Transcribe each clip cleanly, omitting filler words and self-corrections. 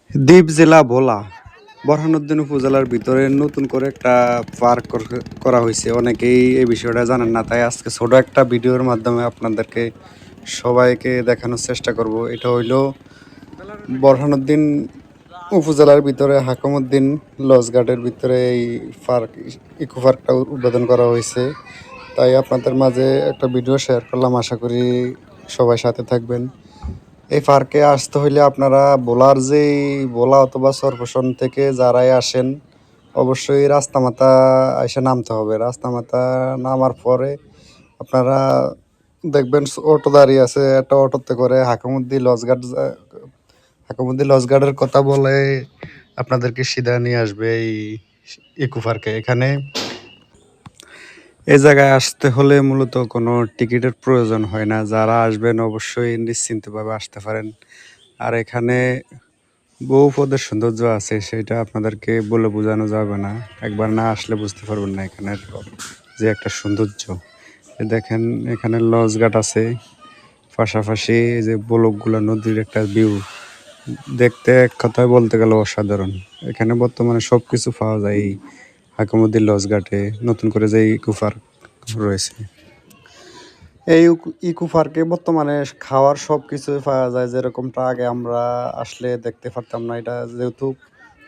দ্বীপ জেলা ভোলা বোরহানউদ্দিন উপজেলার ভিতরে নতুন করে একটা পার্ক করা হয়েছে। অনেকেই এই বিষয়টা জানেন না, তাই আজকে ছোট একটা ভিডিওর মাধ্যমে আপনাদেরকে সবাইকে দেখানোর চেষ্টা করব। এটা হইলো বোরহানউদ্দিন উপজেলার ভিতরে হাকিমউদ্দিন লজঘাটের ভিতরে এই পার্ক, ইকো পার্কটা উদ্বোধন করা হয়েছে। তাই আপনাদের মাঝে একটা ভিডিও শেয়ার করলাম, আশা করি সবাই সাথে থাকবেন। এই পার্কে আসতে হইলে আপনারা ভোলা অথবা সরপোষণ থেকে যারাই আসেন অবশ্যই রাস্তামাথা এসে নামতে হবে। রাস্তামাথা নামার পরে আপনারা দেখবেন অটো দাঁড়িয়ে আছে, একটা অটোতে করে হাকিমউদ্দিন লজঘাটের কথা বলে আপনাদেরকে সিধা নিয়ে আসবে এই ইকো পার্কে। এখানে এই জায়গায় আসতে হলে মূলত কোনো টিকিটের প্রয়োজন হয় না। যারা আসবেন অবশ্যই নিশ্চিন্তভাবে আসতে পারেন। আর এখানে বহু পদের সৌন্দর্য আছে, সেটা আপনাদেরকে বলে বোঝানো যাবে না। একবার না আসলে বুঝতে পারবেন না এখানের যে একটা সৌন্দর্য। দেখেন এখানে লঞ্চঘাট আছে, পাশাপাশি এই যে বলকগুলা নদীর একটা ভিউ দেখতে এক কথায় বলতে গেলে অসাধারণ। এখানে বর্তমানে সব কিছু পাওয়া যায় এই হাকিমউদ্দিন লঞ্চঘাটে। নতুন করে যে ইকো পার্ক রয়েছে, এই ইকো পার্কে বর্তমানে খাওয়ার সব কিছুই পাওয়া যায়, যেরকমটা আগে আমরা আসলে দেখতে পারতাম না। এটা যেহেতু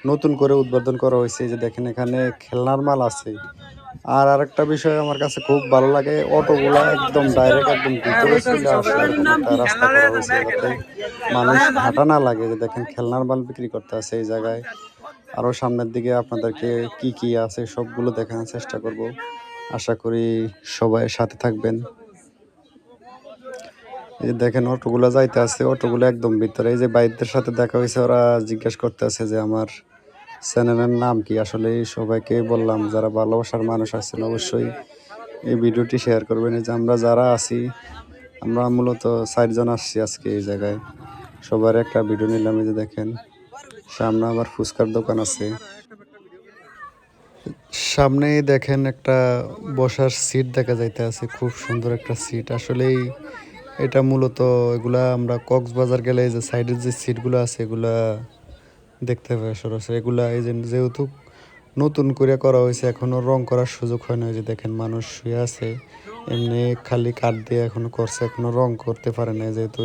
নতুন করে উদ্বোধন করা হয়েছে, যে দেখেন এখানে খেলনার মাল আছে। আর আরেকটা বিষয় আমার কাছে খুব ভালো লাগে, অটোগুলা একদম ডাইরেক্ট একদম ভিতরে চলে আসে, এরকম একটা রাস্তা করা হয়েছে যাতে মানুষ হাঁটা না লাগে। যে দেখেন খেলনার মাল বিক্রি করতে আছে এই জায়গায়। আরও সামনের দিকে আপনাদেরকে কি কি আছে সবগুলো দেখানোর চেষ্টা করব। আশা করি সবাই সাথে থাকবেন। এই যে দেখেন অটোগুলো যাইতে আছে, অটোগুলো একদম ভিতরে। এই যে বাইকদের সাথে দেখা হয়েছে, ওরা জিজ্ঞেস করতে আছে যে আমার চ্যানেলের নাম কি। আসলে সবাইকে বললাম, যারা ভালোবাসার মানুষ আছেন অবশ্যই এই ভিডিওটি শেয়ার করবেন। এই যে আমরা যারা আছি, আমরা মূলত 4 জন আসছি আজকে এই জায়গায়। সবার একটা ভিডিও নিলাম। এই যে দেখেন সামনে আবার ফুচকার দোকান আছে। সামনেই দেখেন একটা বসার সিট দেখা যাইতে আছে, খুব সুন্দর একটা সিট। আসলেই এটা মূলত এগুলা আমরা কক্সবাজার গেলে এই যে সাইডের যে সিটগুলো আছে এগুলা দেখতে পাই সরাসরি। এগুলা এই যে যেহেতু নতুন করে করা হয়েছে, এখনো রং করার সুযোগ হয় না। যে দেখেন মানুষ শুয়ে আছে, এমনি খালি কাঠ দিয়ে এখনো করছে, এখনো রং করতে পারে না। যেহেতু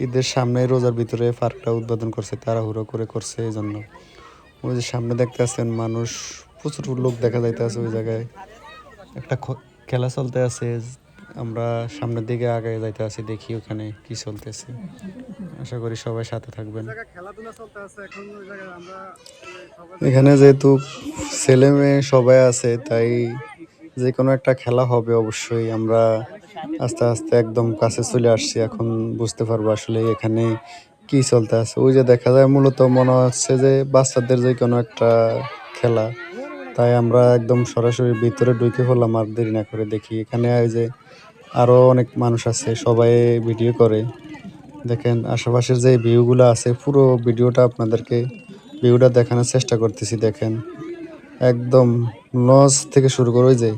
ঈদের সামনে রোজার ভিতরে পার্কটা উদ্বোধন করছে, তাড়াহুড়ো করে করছে এই জন্য। ওই যে সামনে দেখতে আছেন মানুষ, প্রচুর লোক দেখা যাইতে আছে। ওই জায়গায় একটা খেলা চলতে আছে, আমরা সামনের দিকে আগে যাইতে আছি, দেখি ওখানে কি চলতেছে। আশা করি সবাই সাথে থাকবেন। এখানে যেহেতু ছেলে মেয়ে সবাই আছে, তাই যে কোনো একটা খেলা হবে অবশ্যই। আমরা আস্তে আস্তে একদম কাছে চলে আসছি, এখন বুঝতে পারবো আসলে এখানে কি চলতে আছে। ওই যে দেখা যায় মূলত মনে হচ্ছে যে বাচ্চাদের যে কোনো একটা খেলা। তাই আমরা একদম সরাসরি ভিতরে ঢুকে পড়লাম, আর দেরি না করে দেখি। এখানে ওই যে আরো অনেক মানুষ আছে, সবাই ভিডিও করে। দেখেন আশেপাশের যে ভিউগুলো আছে, পুরো ভিউটা দেখানোর চেষ্টা করতেছি। দেখেন একদম লঞ্চ থেকে শুরু করে, ওই যে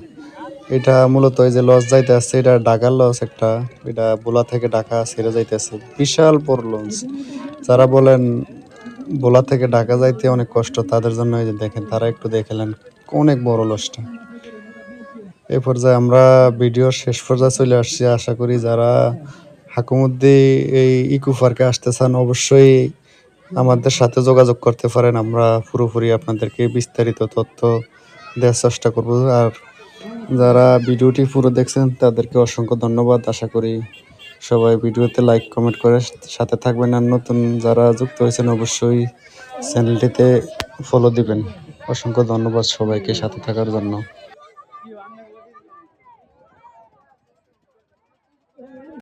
এটা মূলত ওই যে লঞ্চ যাইতে আসছে, এটা ঢাকার লঞ্চ একটা, এটা ভোলা থেকে ঢাকা ছেড়ে যাইতেছে। বিশাল বড় লঞ্চ। যারা বলেন ভোলা থেকে ঢাকা যাইতে অনেক কষ্ট, তাদের জন্য এই যে দেখেন, তারা একটু দেখলেন অনেক বড় লঞ্চটা। এই পর্যায়ে আমরা ভিডিওর শেষ পর্যায়ে চলে আসছি। আশা করি যারা হাকিমউদ্দিন এই ইকো পার্কে আসতে চান অবশ্যই আমাদের সাথে যোগাযোগ করতে পারেন। আমরা পুরোপুরি আপনাদেরকে বিস্তারিত তথ্য দেওয়ার চেষ্টা করব। আর যারা ভিডিওটি পুরো দেখছেন তাদেরকে অসংখ্য ধন্যবাদ। আশা করি সবাই ভিডিওতে লাইক কমেন্ট করে সাথে থাকবেন। আর নতুন যারা যুক্ত হয়েছেন অবশ্যই চ্যানেলটিতে ফলো দিবেন। অসংখ্য ধন্যবাদ সবাইকে সাথে থাকার জন্য।